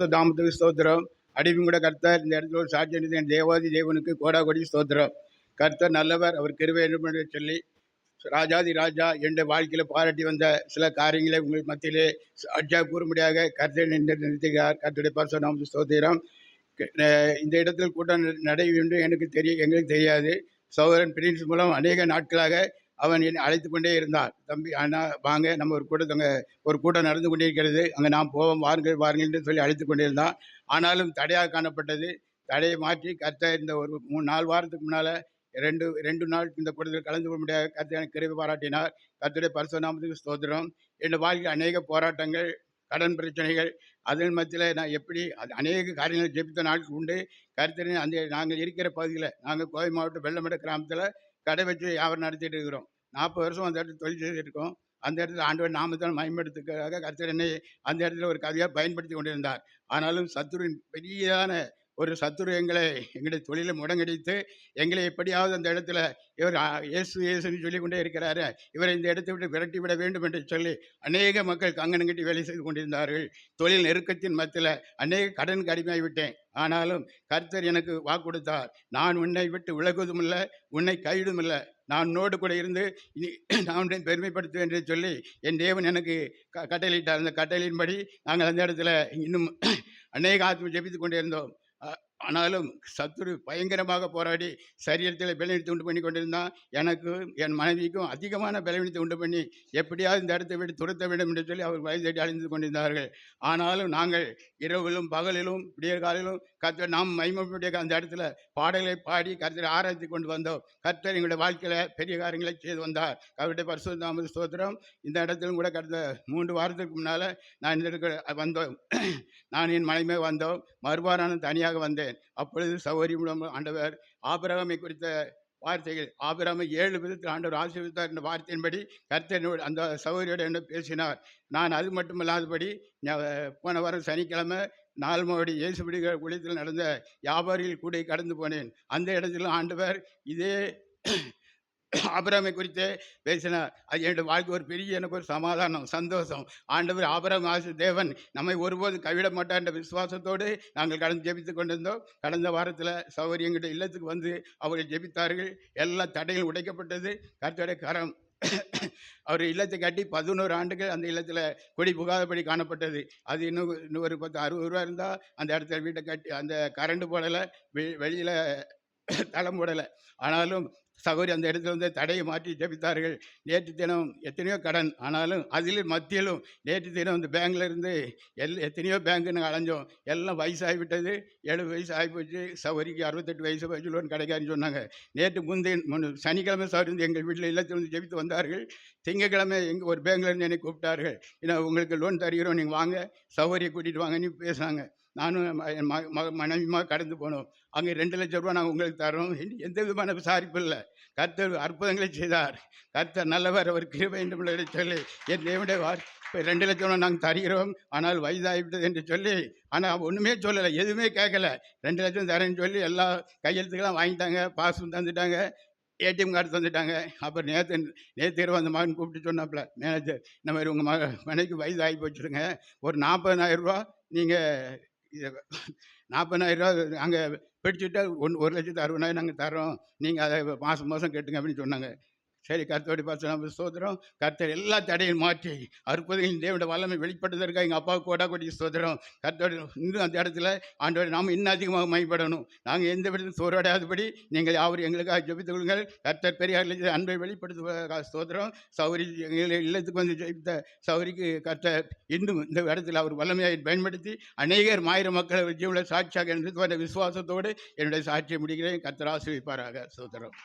தாமத்துக்கு ஸ்தோத்திரம். அடிமையும் கூட கர்த்தர் இந்த இடத்துல ஒரு சாட்சி அளித்து, என் தேவாதி தேவனுக்கு கோடாகோடி ஸ்தோத்திரம். கர்த்தர் நல்லவர், அவர் கிருபை வேண்டும் என்று சொல்லி ராஜாதி ராஜா என்னுடைய வாழ்க்கையில் பாராட்டி வந்த சில காரியங்களை உங்கள் மத்தியிலே சாட்சியாக கூறும்படியாக கர்த்தர் நிறுத்துகிறார். கர்த்தருடைய பரிசுத்த நாமத்துக்கு ஸ்தோத்திரம். இந்த இடத்தில் கூட்டம் நடைபெறும் என்று எங்களுக்கு தெரியாது. சகோதரன் பிரின்ஸ் மூலம் அநேக நாட்களாக அவன் என்னை அழைத்து கொண்டே இருந்தான். தம்பி அண்ணா வாங்க, நம்ம ஒரு கூட்டம் நடந்து கொண்டிருக்கிறது, அங்கே நாம் போவோம், வாருங்கள் வாருங்கள் என்று சொல்லி அழைத்து கொண்டிருந்தான். ஆனாலும் தடையாக காணப்பட்டது. தடையை மாற்றி கர்த்தர் இந்த ஒரு 4 வாரத்துக்கு முன்னால் ரெண்டு நாள் இந்த கூட்டத்தில் கலந்து கொள்ள முடியாத கர்த்தர் எனக்கு கிருபை பாராட்டினார். கர்த்தருடைய பரிசுத்த நாமத்துக்கு ஸ்தோத்திரம். என் வாழ்க்கையில் அநேக போராட்டங்கள், கடன் பிரச்சனைகள், அதன் மத்தியில் நான் எப்படி அநேக காரியங்களை ஜெபித்த நாட்கள் உண்டு. கர்த்தரின் அந்த நாங்கள் இருக்கிற பகுதியில், நாங்கள் கோவை மாவட்டம் வெள்ளமட கிராமத்தில் கடை வச்சு வியாபாரம் நடத்திட்டு இருக்கிறோம். 40 வருஷம் அந்த இடத்துல தொழில் செய்திருக்கோம். அந்த இடத்துல ஆண்டவர் நாமத்தால் மகிமைப்படுத்துக்காக கர்த்தர் என்னை அந்த இடத்துல ஒரு கதையாக பயன்படுத்தி கொண்டிருந்தார். ஆனாலும் சத்துருவின் பெரியான ஒரு சத்துரு எங்களுடைய தொழிலை முடங்கடித்து எங்களை எப்படியாவது அந்த இடத்துல இவர் இயேசுன்னு சொல்லி கொண்டே இருக்கிறாரு, இவரை இந்த இடத்தை விட்டு விரட்டி விட வேண்டும் என்று சொல்லி அநேக மக்கள் கங்கணம் கட்டி வேலை செய்து கொண்டிருந்தார்கள். தொழில் நெருக்கத்தின் மத்தியில் அநேக கடனுக்கு அடிமையாகிவிட்டேன். ஆனாலும் கர்த்தர் எனக்கு வாக்கு கொடுத்தார், நான் உன்னை விட்டு விலகுவதும் இல்லை, உன்னை கைவிடும் இல்லை, நான் உன்னோடு கூட இருந்து நான் உன்னை பெருமைப்படுத்துவேன் என்று சொல்லி என் தேவன் எனக்கு கட்டளையிட்டார். அந்த கட்டளையின்படி நாங்கள் அந்த இடத்துல இன்னும் அநேக ஆத்ம ஜெபித்து கொண்டே இருந்தோம். ஆனாலும் சத்துரு பயங்கரமாக போராடி சரீரத்தில் பலவீனத்தை உண்டு பண்ணி கொண்டிருந்தான். எனக்கும் என் மனைவிக்கும் அதிகமான பலவீனத்தை உண்டு பண்ணி எப்படியாவது இந்த இடத்தை விட்டு துரத்த வேண்டும் என்று சொல்லி அவர் வயது தேடி அழிந்து கொண்டிருந்தார்கள். ஆனாலும் நாங்கள் இரவிலும் பகலிலும் விடியற் காலையிலும் கர்த்தர் நாம் மகிமைப்படுத்திய அந்த இடத்துல பாடலை பாடி கர்த்தரை ஆராய்ச்சி கொண்டு வந்தோம். கர்த்தர் எங்களுடைய வாழ்க்கையில் பெரிய காரியங்களை செய்து வந்தார். அவருடைய பரிசுத்த நாம ஸ்தோத்திரம். இந்த இடத்திலும் கூட கடந்த 3 வாரத்துக்கு முன்னால் நான் இந்த இடத்துல வந்தோம். நான் என் மனைவி வந்தோம். மறுவாரான தனியாக வந்தேன். அப்பொழுது சகோதரி மூலம் ஆண்டவர் ஆபிரகாமை குறித்த வார்த்தைகள், ஆபிரகாமை 7 விதத்தில் ஆண்டவர் ஆசீர்வதித்தார் என்ற வார்த்தையின்படி கர்த்தர் அந்த சகோதரியோடு என்ன பேசினார். நான் அது மட்டுமல்லாதபடி போன வாரம் சனிக்கிழமை 4 மாடி இயேசுபடி குளியத்தில் நடந்த வியாபாரிகள் கூட கடந்து போனேன். அந்த இடத்துல ஆண்டவர் இதே ஆபிரகாமை குறித்து பேசினார். அது என்னுடைய வாழ்க்கை ஒரு பெரிய எனக்கு ஒரு சமாதானம், சந்தோஷம். ஆண்டவர் ஆபிரகாம் தேவன் நம்மை ஒருபோது கைவிட மாட்டார் என்ற விசுவாசத்தோடு நாங்கள் கடந்து ஜெபித்து கொண்டிருந்தோம். கடந்த வாரத்தில் சகோதரி எங்களுடைய இல்லத்துக்கு வந்து அவர்கள் ஜெபித்தார்கள். எல்லா தடைகளும் உடைக்கப்பட்டது. கர்த்தருடைய கரம் அவர் இல்லத்தை கட்டி 11 ஆண்டுகள் அந்த இல்லத்தில் கொடி புகாதபடி காணப்பட்டது. அது இன்னும் ஒரு 60 ரூபா இருந்தால் அந்த இடத்துல வீட்டை கட்டி அந்த கரண்ட் போடலை, வெளியில் தளம் போடலை. ஆனாலும் சகோதரி அந்த இடத்துல வந்து தடையை மாற்றி ஜெபித்தார்கள். நேற்று தினம் எத்தனையோ கடன், ஆனாலும் அதில் மத்தியிலும் நேற்று தினம் இந்த பேங்கில் இருந்து எத்தனையோ பேங்கு நாங்கள் அலைஞ்சோம். எல்லாம் வயசாகிவிட்டது, 70 வயசு ஆகிப்போச்சு. சகோதரிக்கு 68 வயசு லோன் கிடைக்காதுன்னு சொன்னாங்க. நேற்று சனிக்கிழமை சகோதரி எங்கள் வீட்டில் இல்லத்தில் வந்து ஜெபித்து வந்தார்கள். திங்கக்கிழமை ஒரு பேங்கில் இருந்து என்னை கூப்பிட்டார்கள். ஏன்னா உங்களுக்கு லோன் தருகிறோம், நீங்கள் வாங்க, சகோதரியை கூட்டிகிட்டு வாங்கன்னு பேசுனாங்க. நானும் என் மனைவியுமாக கடந்து போனோம். அங்கே 2 லட்சம் ரூபா நாங்கள் உங்களுக்கு தரோம். எந்த விதமான விசாரிப்பு இல்லை. கர்த்தர் அற்புதங்களை செய்தார். கர்த்தர் நல்லவர், அவர் கிருபை வேண்டும் என்று சொல்லி என் தேவனுடைய இப்போ 2 லட்சம் ரூபா நாங்கள் தருகிறோம், ஆனால் வயதாகிவிட்டது என்று சொல்லி, ஆனால் ஒன்றுமே சொல்லலை, எதுவுமே கேட்கல. 2 லட்சம் தரேன்னு சொல்லி எல்லா கையெழுத்துக்கெல்லாம் வாங்கிட்டாங்க, பாஸ்புக் தந்துட்டாங்க, ஏடிஎம் கார்டு தந்துட்டாங்க. அப்புறம் நேற்று இரவு அந்த மகன் கூப்பிட்டு சொன்னாப்புல, மேனேஜர் இந்த மாதிரி உங்கள் மனைவிக்கு வயது ஆகி போச்சுருங்க, ஒரு 40,000 ரூபா நீங்கள் 40,000 ரூபா அங்கே பிடிச்சிட்டா 1,60,000 நாங்கள் தரோம், நீங்கள் அதை மாதம் கேட்டுங்க அப்படின்னு சொன்னாங்க. சரி, கர்த்தருடைய பரிசுத்த ஸ்தோத்திரம். கர்த்தர் எல்லா தடையும் மாற்றி அற்புதங்களின் தேவனுடைய வல்லமை வெளிப்படுவதற்காக எங்கள் அப்பாவுக்கு கோடாகோடி ஸ்தோத்திரம். கர்த்தருடைய இன்னும் அந்த இடத்துல ஆண்டவர் நாம் இன்னும் அதிகமாக மைப்படணும். நாங்கள் எந்த விதத்தில் சோர்வடையாதபடி நீங்கள் யாவரும் எங்களுக்காக ஜெபித்துக் கொள்ளுங்கள். கர்த்தர் பெரியார் அன்பை வெளிப்படுத்துவதற்காக ஸ்தோத்திரம். சௌரி எங்கள் இல்லத்துக்கு வந்து ஜெபித்த சௌரிக்கு கர்த்தர் இன்னும் இந்த இடத்தில் அவர் வல்லமையை பயன்படுத்தி அநேகர் 1000 மக்கள் ஜீவன சாட்சியாக இருந்து விசுவாசத்தோடு என்னுடைய சாட்சியை முடிக்கிறேன். கர்த்தர் ஆசீர்வதிப்பாராக. ஸ்தோத்திரம்.